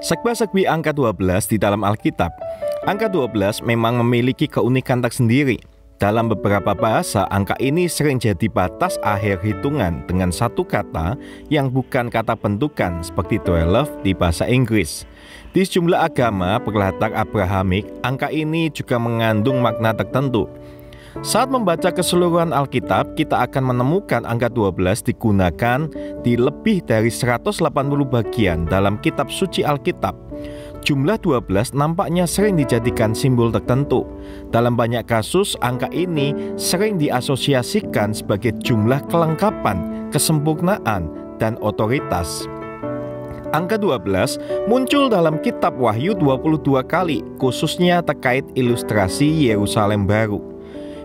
Sekba-sekbi angka 12 di dalam Alkitab. Angka 12 memang memiliki keunikan tersendiri. Dalam beberapa bahasa, angka ini sering jadi batas akhir hitungan dengan satu kata yang bukan kata bentukan seperti 12 di bahasa Inggris. Di sejumlah agama berlatar Abrahamik, angka ini juga mengandung makna tertentu. Saat membaca keseluruhan Alkitab, kita akan menemukan angka 12 digunakan di lebih dari 180 bagian dalam kitab suci Alkitab. Jumlah 12 nampaknya sering dijadikan simbol tertentu. Dalam banyak kasus, angka ini sering diasosiasikan sebagai jumlah kelengkapan, kesempurnaan, dan otoritas. Angka 12 muncul dalam kitab Wahyu 22 kali, khususnya terkait ilustrasi Yerusalem baru.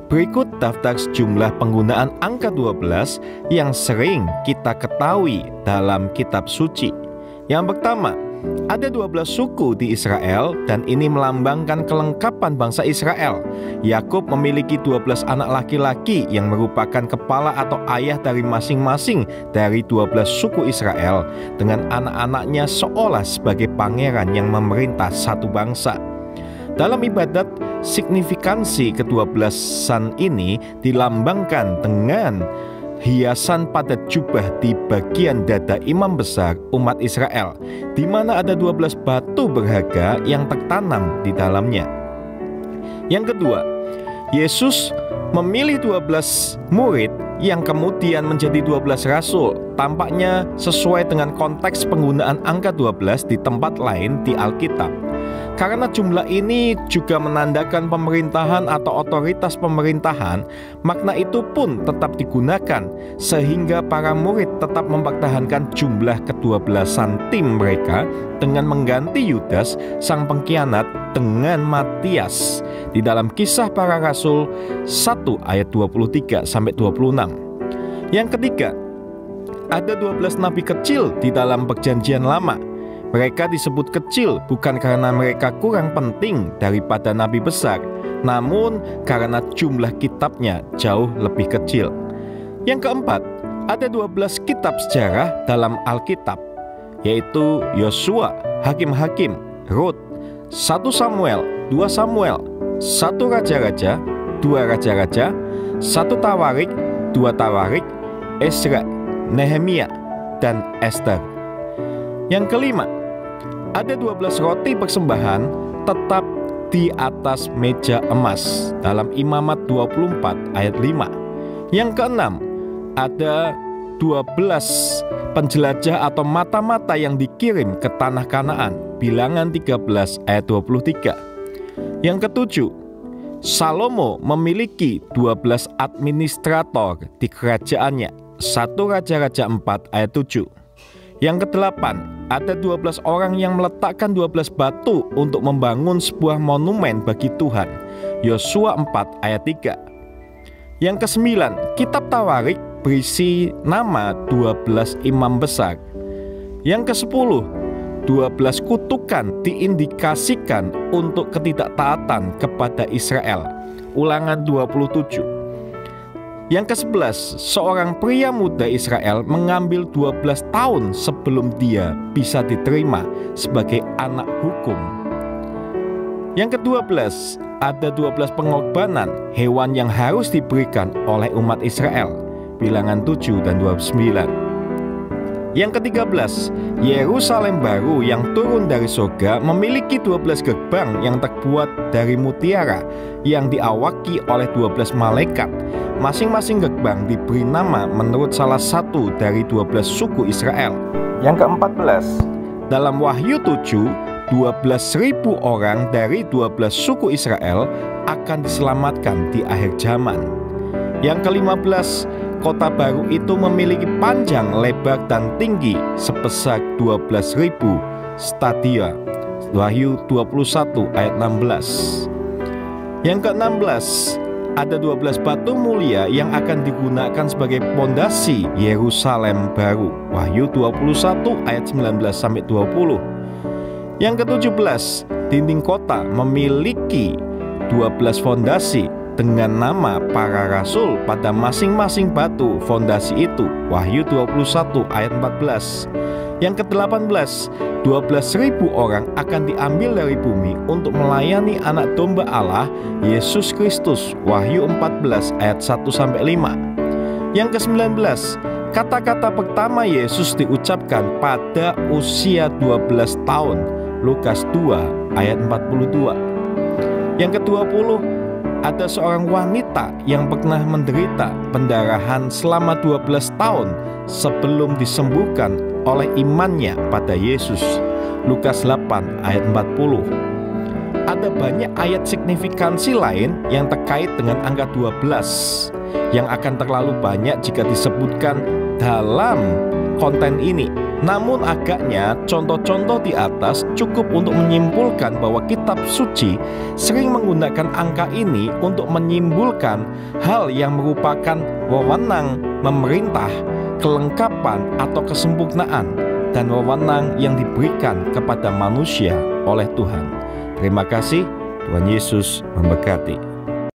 Berikut daftar sejumlah penggunaan angka 12 yang sering kita ketahui dalam kitab suci. Yang pertama, ada 12 suku di Israel dan ini melambangkan kelengkapan bangsa Israel. Yakub memiliki 12 anak laki-laki yang merupakan kepala atau ayah dari masing-masing dari 12 suku Israel, dengan anak-anaknya seolah sebagai pangeran yang memerintah satu bangsa. Dalam ibadat, signifikansi ke-12-an ini dilambangkan dengan hiasan pada jubah di bagian dada imam besar umat Israel, di mana ada 12 batu berharga yang tertanam di dalamnya. Yang kedua, Yesus memilih 12 murid yang kemudian menjadi 12 rasul. Tampaknya sesuai dengan konteks penggunaan angka 12 di tempat lain di Alkitab. Karena jumlah ini juga menandakan pemerintahan atau otoritas pemerintahan, makna itu pun tetap digunakan, sehingga para murid tetap mempertahankan jumlah ke-12an tim mereka dengan mengganti Yudas sang pengkhianat dengan Matias di dalam Kisah Para Rasul 1 ayat 23-26. Yang ketiga, ada 12 nabi kecil di dalam Perjanjian Lama. Mereka disebut kecil bukan karena mereka kurang penting daripada nabi besar, namun karena jumlah kitabnya jauh lebih kecil. Yang keempat, ada 12 kitab sejarah dalam Alkitab, yaitu Yosua, Hakim-Hakim, Rut, 1 Samuel, 2 Samuel, 1 Raja-Raja, 2 Raja-Raja, 1 Tawarik, 2 Tawarik, Ezra, Nehemia, dan Esther. Yang kelima, ada 12 roti persembahan tetap di atas meja emas dalam Imamat 24 ayat 5. Yang keenam, ada 12 penjelajah atau mata-mata yang dikirim ke tanah Kanaan, Bilangan 13 ayat 23. Yang ketujuh, Salomo memiliki 12 administrator di kerajaannya, 1 Raja-Raja 4 ayat 7. Yang kedelapan, ada 12 orang yang meletakkan 12 batu untuk membangun sebuah monumen bagi Tuhan, Yosua 4 ayat 3. Yang kesembilan, kitab Tawarik berisi nama 12 imam besar. Yang kesepuluh, 12 kutukan diindikasikan untuk ketidaktaatan kepada Israel, Ulangan 27. Yang ke-11, seorang pria muda Israel mengambil 12 tahun sebelum dia bisa diterima sebagai anak hukum. Yang ke-12, ada 12 pengorbanan hewan yang harus diberikan oleh umat Israel, Bilangan 7 dan 29. Yang ke-13, Yerusalem baru yang turun dari surga memiliki 12 gerbang yang terbuat dari mutiara yang diawaki oleh 12 malaikat. Masing-masing gerbang diberi nama menurut salah satu dari 12 suku Israel. Yang ke-14, dalam Wahyu 7, 12.000 orang dari 12 suku Israel akan diselamatkan di akhir zaman. Yang ke-15, kota baru itu memiliki panjang, lebar, dan tinggi sebesar 12.000 stadia. Wahyu 21 ayat 16. Yang ke-16, ada 12 batu mulia yang akan digunakan sebagai pondasi Yerusalem baru. Wahyu 21 ayat 19-20. Yang ke-17, dinding kota memiliki 12 fondasi dengan nama para rasul pada masing-masing batu fondasi itu. Wahyu 21 ayat 14. Yang ke-18, 12.000 orang akan diambil dari bumi untuk melayani anak domba Allah, Yesus Kristus. Wahyu 14 ayat 1-5. Yang ke-19, kata-kata pertama Yesus diucapkan pada usia 12 tahun. Lukas 2 ayat 42. Yang ke-20, ada seorang wanita yang pernah menderita pendarahan selama 12 tahun sebelum disembuhkan oleh imannya pada Yesus. Lukas 8 ayat 40. Ada banyak ayat signifikansi lain yang terkait dengan angka 12 yang akan terlalu banyak jika disebutkan dalam konten ini. Namun agaknya contoh-contoh di atas cukup untuk menyimpulkan bahwa kitab suci sering menggunakan angka ini untuk menyimpulkan hal yang merupakan wewenang memerintah, kelengkapan atau kesempurnaan, dan wewenang yang diberikan kepada manusia oleh Tuhan. Terima kasih, Tuhan Yesus memberkati.